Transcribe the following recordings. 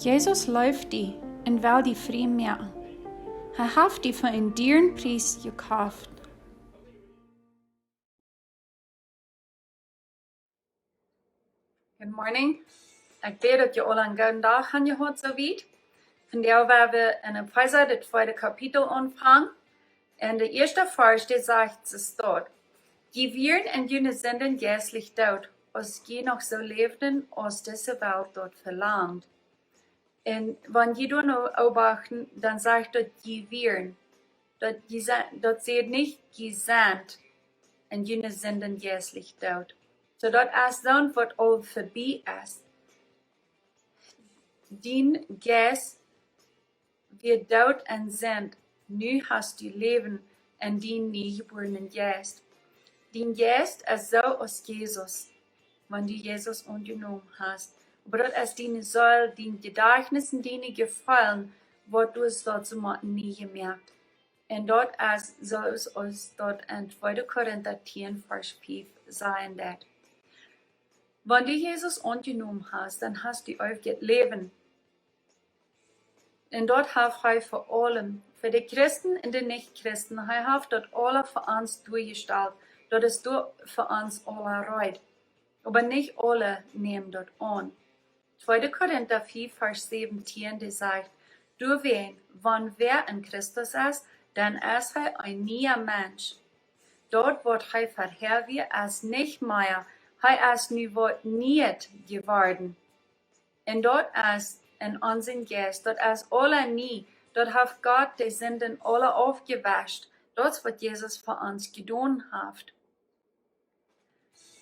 Jezus läuft die en wil die vrij maken. Hij heeft die voor een dierbaren prijs gekauft. Good morning. Ik weet dat je al een goede dag aan je gehad zo weet. Vandaag waar we in een Pfizer het tweede kapitel aanvangen. En de eerste vers die zegt, es staat, die wieren en jene zinden jässlich dood, als je nog zo leefden, als deze Welt dort verlangt. En wanneer je dan beobachten, dan zegt dat je wieren. Dat zegt niet, je zijn en jene zinden jässlich dood. Zodat als dan wat al voorbij is, dien geest weer dood en zend, nu hast du leven en dien nie jeburnen Jeist. Dien Jeist is zo als Jezus, wanneer du Jezus angenomen hast. Aber dat is die Säule, die Gedächtnissen, die gefallen, wat du es dort so nie gemerkt. En dat is zoals als dat in 2 Korinther 10 vers 5 sein dat. Wanneer du Jesus angenomen hast, dann hast du auch das Leben. En dat heeft hij voor allen, voor de Christen en de niet-Christen. Hij heeft dat alle voor ons doorgesteld. Dat is voor ons alle right. Aber nicht alle nehmen dat aan. 2 Korinther 4, vers 17, die zegt, du wen, wann wer in Christus ist, dann ist hij ein neuer Mensch. Dort wordt hij verherrlicht als nicht mehr. Hij is nu wat niet geworden. En dat is in unseren Geist, dat is alle nie, dat heeft Gott die Sünden alle aufgewascht. Dat is wat Jesus für uns gedaan heeft.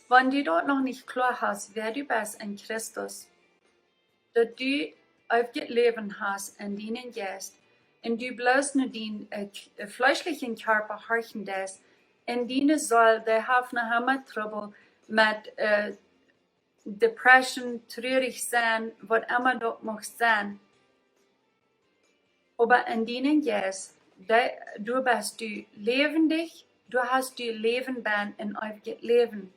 Wenn du dort noch nicht klar hast, wer du bist in Christus, dat du auf das Leben hast in deinen Geist, und du bloß nur den fleischlichen Körper horchen des, in deine Seele, der hat noch immer Trouble mit Depression, traurig sein, was immer dort mag sein. Aber in deinen Geist, du bist du lebendig, du hast du Leben ben in auf das Leben.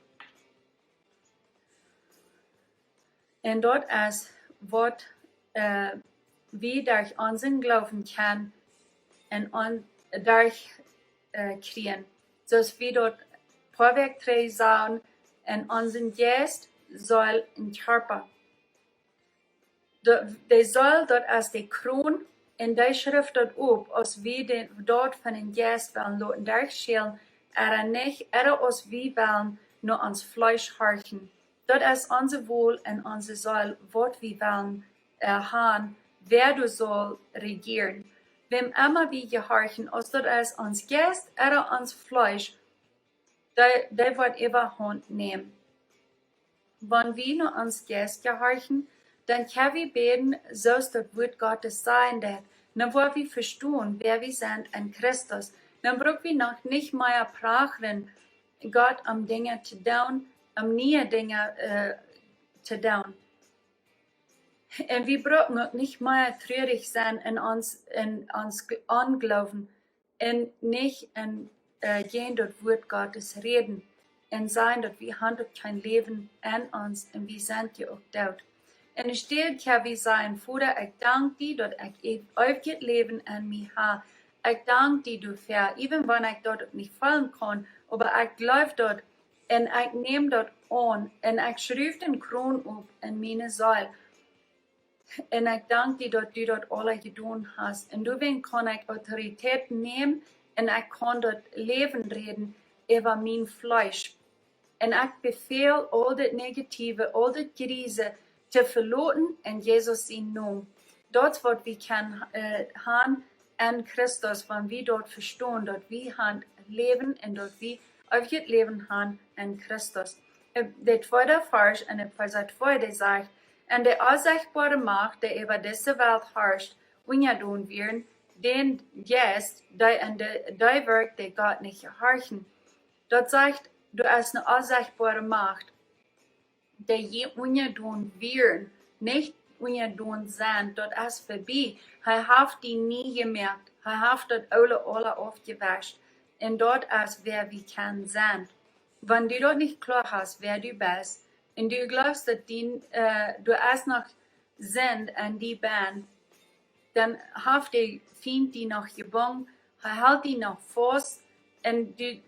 En dat is wat we durch unseren Glauben können en durch kriegen. Zoals we dat vorweg 3 sagen, en unseren Geist soll in Körper. Die soll dat als die Kron en die schrift dat op, als we dort van den Geist willen laten durchschelen, nicht, als we willen nur ans Fleisch horchen. Dat is onze Wohl en onze Seele, wat we willen haben, wer du soll regieren. Wem immer wir gehorchen, als dat is ons Geist oder ons Fleisch, die wird überhand nehmen. Wenn wir nur ons Geist gehorchen, dann können wir beten, so ist das Wort Gottes sein, dann wollen wir verstehen, wer wir sind in Christus. Dann brauchen wir noch nicht mehr prachen, Gott Dinge zu tun, nieuwe Dinge zu tun. Und wir brauchen auch nicht mehr traurig sein in uns Anglauben und nicht gehen das Wort Gottes reden und sein, dass wir haben kein Leben in uns und wir sind ja auch dort. Und es steht, kann wir sagen, Vater, ich danke dir, dass ich auf das Leben in mir habe. Ich danke dir dafür, even wenn ich dort nicht fallen kann, aber ich glaube dort, en ik neem dat aan en ik schrijf den kroon op in mijn Seele. En ik dank dir, dat du dat alle gedaan hast. En doorheen kan ik autoriteit nemen en ik kan dat leven reden over mijn Fleisch. En ik beveel al dat negatieve, al dat Krise te verlaten in Jezus zijn naam. Dat is wat we kunnen hebben in Christus, wanneer we dat verstaan, dat we gaan leven en dat we auf das Leben haben in Christus. Der zweite Vers in Epheser 2, der sagt, und die unsichtbare Macht, die über diese Welt herrscht, ungedun werden, den Geist, die in die Werk, die Gott nicht gehorchen. Dort sagt, du hast eine unsichtbare Macht, die je ungedun werden, nicht ungedun sind, dort ist vorbei. Er hat die nie gemerkt, er hat das alle aufgewascht. Und dort ist, wer wir können sein. Wenn du dort nicht klar hast, wer du bist, und du glaubst, dass du erst noch sind en die ben, dan heeft de Feind die nog gebangen, hij houdt die nog vast en du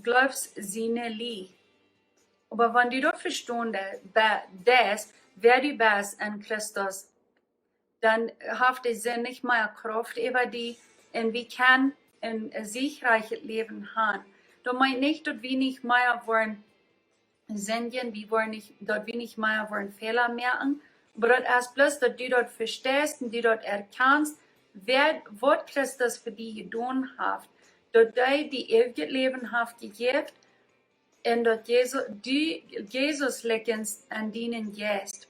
glaubst seine Lie. Aber wenn du dort verstehst, dass wer du bist in Christus, dann hat die Sinn nicht mehr Kraft über die und wir können ein siegreiches Leben haben. Das meint nicht, dass wir nicht mehr wollen sündigen, dass wir nicht mehr wollen Fehler machen, aber das ist bloß, dass du dort verstehst und du dort erkennst, was Christus für dich getan hat, dass er die ewige Leben hat gegeben und dass Jesus leckens an dienen Jeist.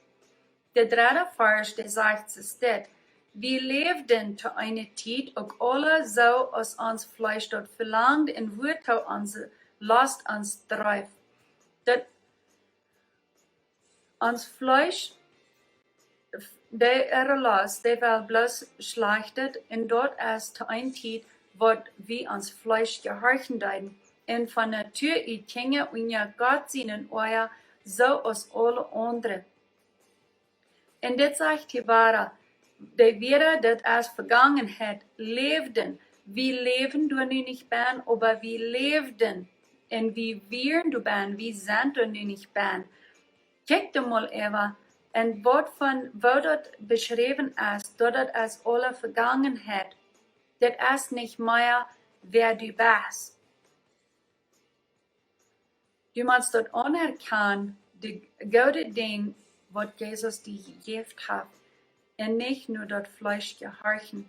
Der dritte Vers, der sagt es dit, wir lebten zu einer Zeit, auch alle so aus uns Fleisch dort verlangt und wurde unsere Last uns treibt. Dat ons Fleisch, der Last, der will bloß schlechtet und dort ist zu einer Zeit, wo wir uns Fleisch gehorchen deuten. Und von Natur uit gingen unser Gott seinen Euer so aus alle anderen. Und das sagt hier weiter, der wäre, das als Vergangenheit lebten. Wir leben du nicht ben, aber wir lebten. Und wir wären du ben, wir sind du nicht ben. Kijk doch mal even, und wo dort beschrieben ist, dort das als alle Vergangenheit. Das ist nicht mehr, wer du bist. Du musst dort anerkennen, die gute Dinge, was Jesus dir gegeben hat, und nicht nur dort Fleisch gehorchen.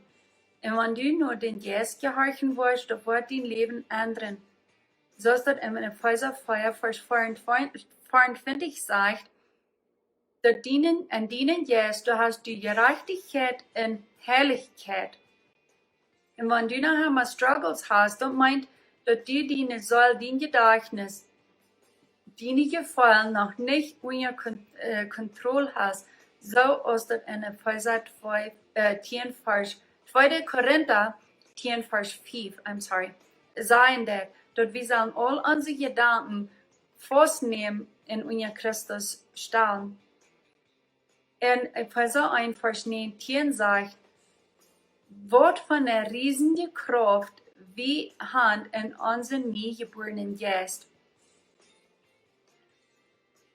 Und wenn du nur den Geist gehorchen willst, dann wird dein Leben ändern. So ist das in Epheser 4, Vers 24 sagt, dass dienen Geist, du hast die Gerechtigkeit und Herrlichkeit. Und wenn du nachher mal Struggles hast, dann meint, dass du dienen soll, dein Gedächtnis, deine Gefallen noch nicht unter Kontrolle hast, so aus das in Epheser 10 Vers 2. Korinther 10 Vers 5, sagen dass wir sollen all unsere Gedanken festnehmen in unser Christus stellen. In Epheser 1 Vers 19 sagt, was von der riesigen Kraft wir haben in unserem nie geborenen Jeist.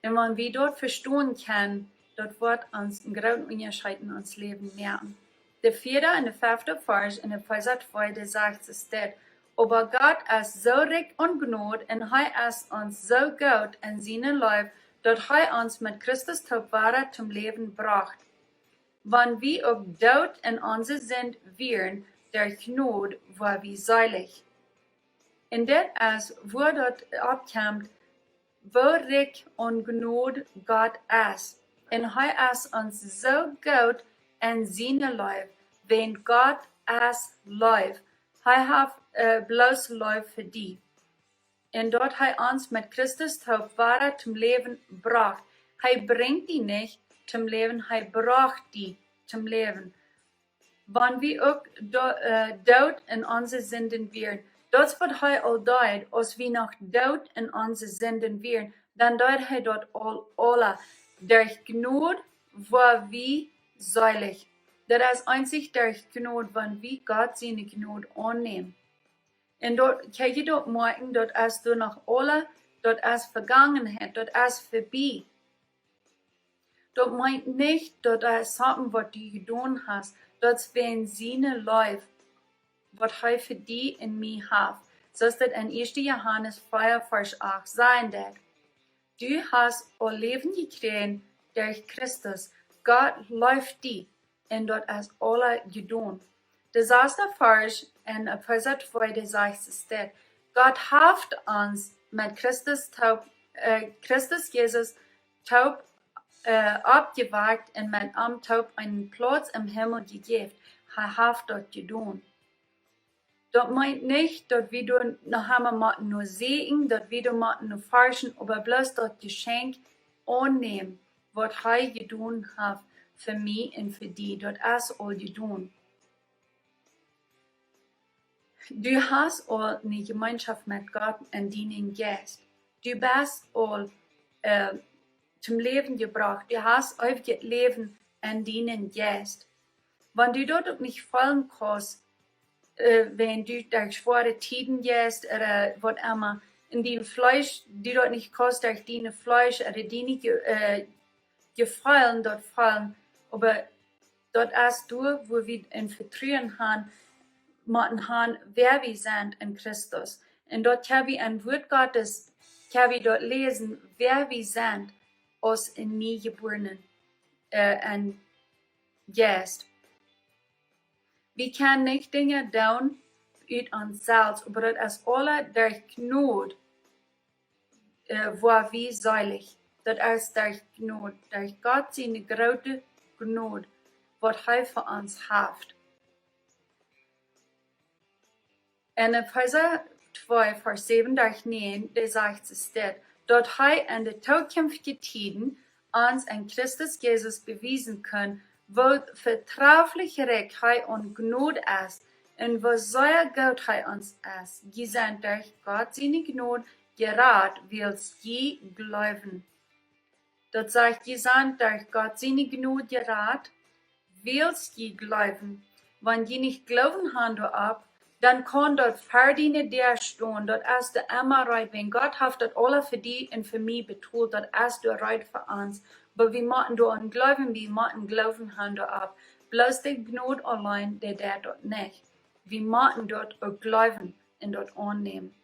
Und wenn wir dort verstehen können, dort wird uns ein großen Unterschied in uns Leben merken. Der 4. und der 5. Vers in Epheser 2, der sagt es das, aber Gott ist so reich und Gnade und er ist uns so gut in seinem Leib, dass er uns mit Christus Taubware zum Leben bracht. Wenn wir auch Daut in uns sind, wären, der Gnade war wie seilig. Und das ist, wo dort abkommt, wo reich und Gnade Gott ist. Und er ist uns so gut in seinem Leib, wenn Gott ist Leib. Er hat bloß Leib für die. Und dort er uns mit Christus Taubware zum Leben bracht. Er bringt die nicht zum Leben, er braucht die zum Leben. Wenn wir auch Daut in unsere Sünden wären, das wird er all dort, als wir noch Daut in unsere Sünden wären, dann dort er dort alle. Durch Gnade war wie seilig. Das ist einzig durch Gnade, wenn wir Gott seine Gnade annehmen. Und dort kann je dort merken, dort ist du noch alle, dort ist Vergangenheit, dort ist vorbei. Dort meint nicht, dort ist Sachen, was du getan hast, dort werden seine Leib, was er für die in mir hat. So ist das in 1. Johannes 4, Vers 8 sein wird. Du hast all Leben gekriegt durch Christus. Gott läuft die, und dort ist alle getan. Das erste Vers in Epheser 2, der sagt es das. Gott hat uns mit Christus Jesus taub abgewagt und mit am taub einen Platz im Himmel gegeben. Er hat dort getan. Das meint nicht, dass wir dort noch einmal nur sehen, dass wir dort nur forschen, aber bloß das Geschenk annehmen, was er getan hat für mich und für die. Das ist all getan. Du hast all eine Gemeinschaft mit Gott und deinen Geist. Du bist all zum Leben gebracht. Du hast ewiges Leben en dienen Jeist. Wenn du dort ook niet fallen kannst, wenn du durch schwere Tiden gehst, oder was immer, in die Fleisch, die dort nicht kannst, durch deine Fleisch, oder die nicht gefallen, dort fallen, aber dort Hast Dua, wo wir in Vertrauen haben, wer wir sind in Christus. Und dort kann wir ein Wort Gottes, kann wir dort lesen, wer wir sind, als in Niee jeburnen, en Jeist. Wir können nicht Dinge tun uit ons zelfs, aber das ist alle durch Gnade, wo wir seilig. Das ist durch Gnade, durch Gott seine große Gnade, was er für uns hat. En in Epheser 2, Vers 7 durch 9, der sagt es dort, dort er in der zukünftigen Tiden uns in Christus Jesus bewiesen kann, wo vertraulich recht er und Gnade ist, und wo sehr gut er uns ist. Je sind durch Gott seine Gnade gerat, wills je glauben. Das sagt, je sind durch Gott seine Gnade gerat, wills je glauben. Wenn je nicht glauben haben ab, dann kann dort verdienen der stehen, dort ist der immer right, wenn Gott hat das alle für die und für mich betont, dort ist der right für uns. Aber wir machen dort glauben, wir machen glauben haben ab. Bloß die Gnade allein, der dort nicht. Wir machen dort auch glauben und dort annehmen.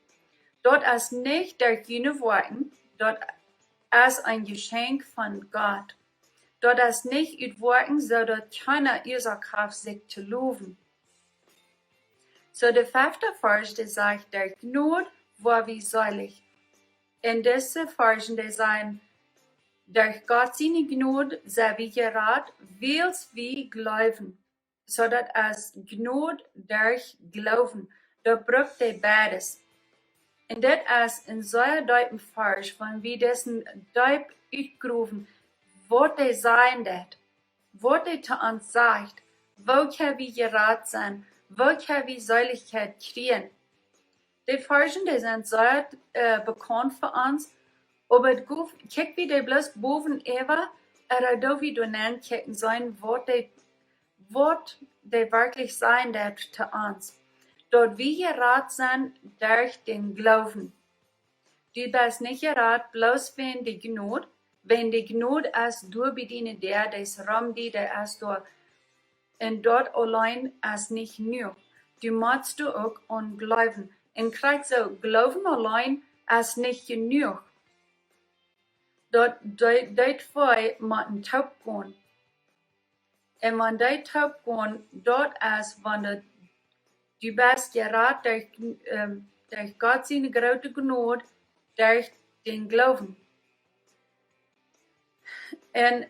Dort ist nicht durch jene Worten, dort ist ein Geschenk von Gott. Dort ist nicht mit Worten, so dort keiner Ursache sich zu loben. So der 5. Vers, der sagt, der Gnade war wie seilig. In diese Versen, der sagen, durch Gott seine Gnade sei wie gerat, wills wie glauben. So dass es Gnade durch Glauben, da braucht der beides. Und das ist in so einem deutschen Vers, wenn wir dessen Deut uitgerufen, was der sein wird, was der zu uns sagt, wo können wir gerat sein, wo können wir Seiligkeit kriegen. Die Versen, die sind sehr bekannt für uns, aber kijk wie die bloß boven Eva, oder da wie du kicken sein, was die wirklich sein wird zu uns. Dort wir gerat sind durch den Glauben. Du bist nicht gerat, bloß wenn die Gnade ist, du bediene der, des Raum, der ist da. Und dort allein ist nicht nur. Du musst du auch an Glauben. Und kriegst so, Glauben allein ist nicht genug. Dort zwei müssen taub gehen. Und wenn die taub gehen, dort ist, wenn du bist gerat durch Gott seine große Gnade, durch den Glauben. Und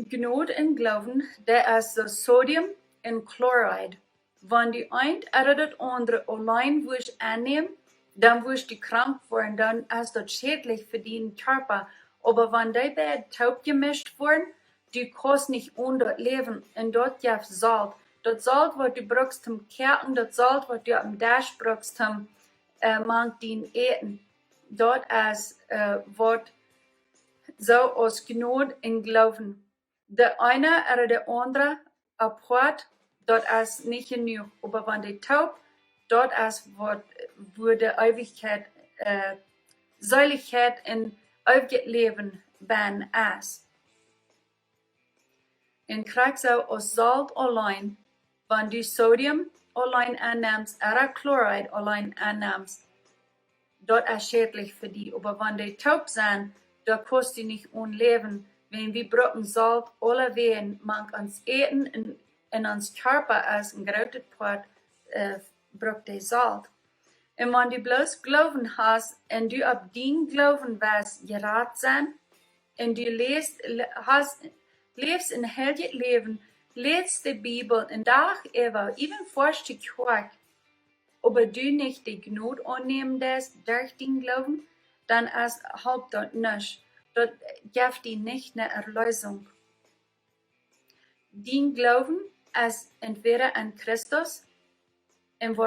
Gnade und Glauben, der ist so Sodium und Chloride. Wenn die eine oder das andere allein annehmen, dann wirst du krank werden, dann ist das schädlich für den Körper. Aber wenn die beiden taub gemischt werden, du kannst nicht ohne leben. Und dort gibt es Salz. Das Salz, was du brauchst zum Kerken, das Salz, was du am Dash brauchst zum den Eten. Dort ist was so aus Gnade und Glauben. Der eine oder der andere apart, dort ist nicht genug. Aber wenn die taub, dort ist, wo die Ewigkeit, Seiligkeit und ewiges Leben ben ist. Und kriegst du aus Salz allein, wenn du Sodium allein annimmst, oder Chloride allein annimmst, dort ist schädlich für die. Aber wenn die taub sind, da kannst du nicht unleben. Wenn wir brauchen Salz, alle Wehen, man uns eten in uns Körper ist ein großer Part, braucht der Salz. Und wenn du bloß Glauben hast, und du ab den Glauben wirst gerat sein, und du lebst ein heiliges Leben, liest die Bibel und Tag über, even fast die Kirche, aber du nicht die Gnade annehmen lässt durch den Glauben, dann ist halb dort nicht. Dort gibt die nicht eine Erlösung. Den Glauben ist entweder an Christus, und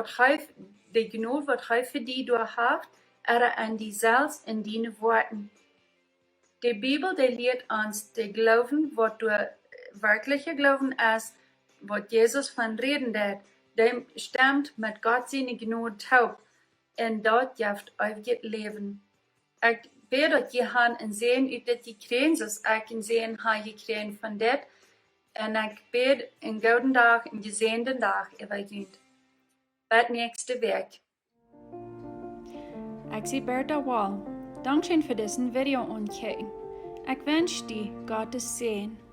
die Gnade, was für die du hast, oder an die selbst in deinen Worten. Die Bibel, die lehrt uns, die Glauben, was wirkliche Glauben ist, was Jesus von reden deed, dem stemmt mit Gott seine Gnade taub en dat jaft eeuwig leven. Ik bid dat je han en zeen uit dat je kreen, zoals ik en zeen ha je kreen van dit. En ik bid een gouden dag, een gezeende dag, eeuwig. Bij nächste week. Ik zie Bertha Wall. Dankzij voor deze video aankijken. Ik wens die Gottes zegen.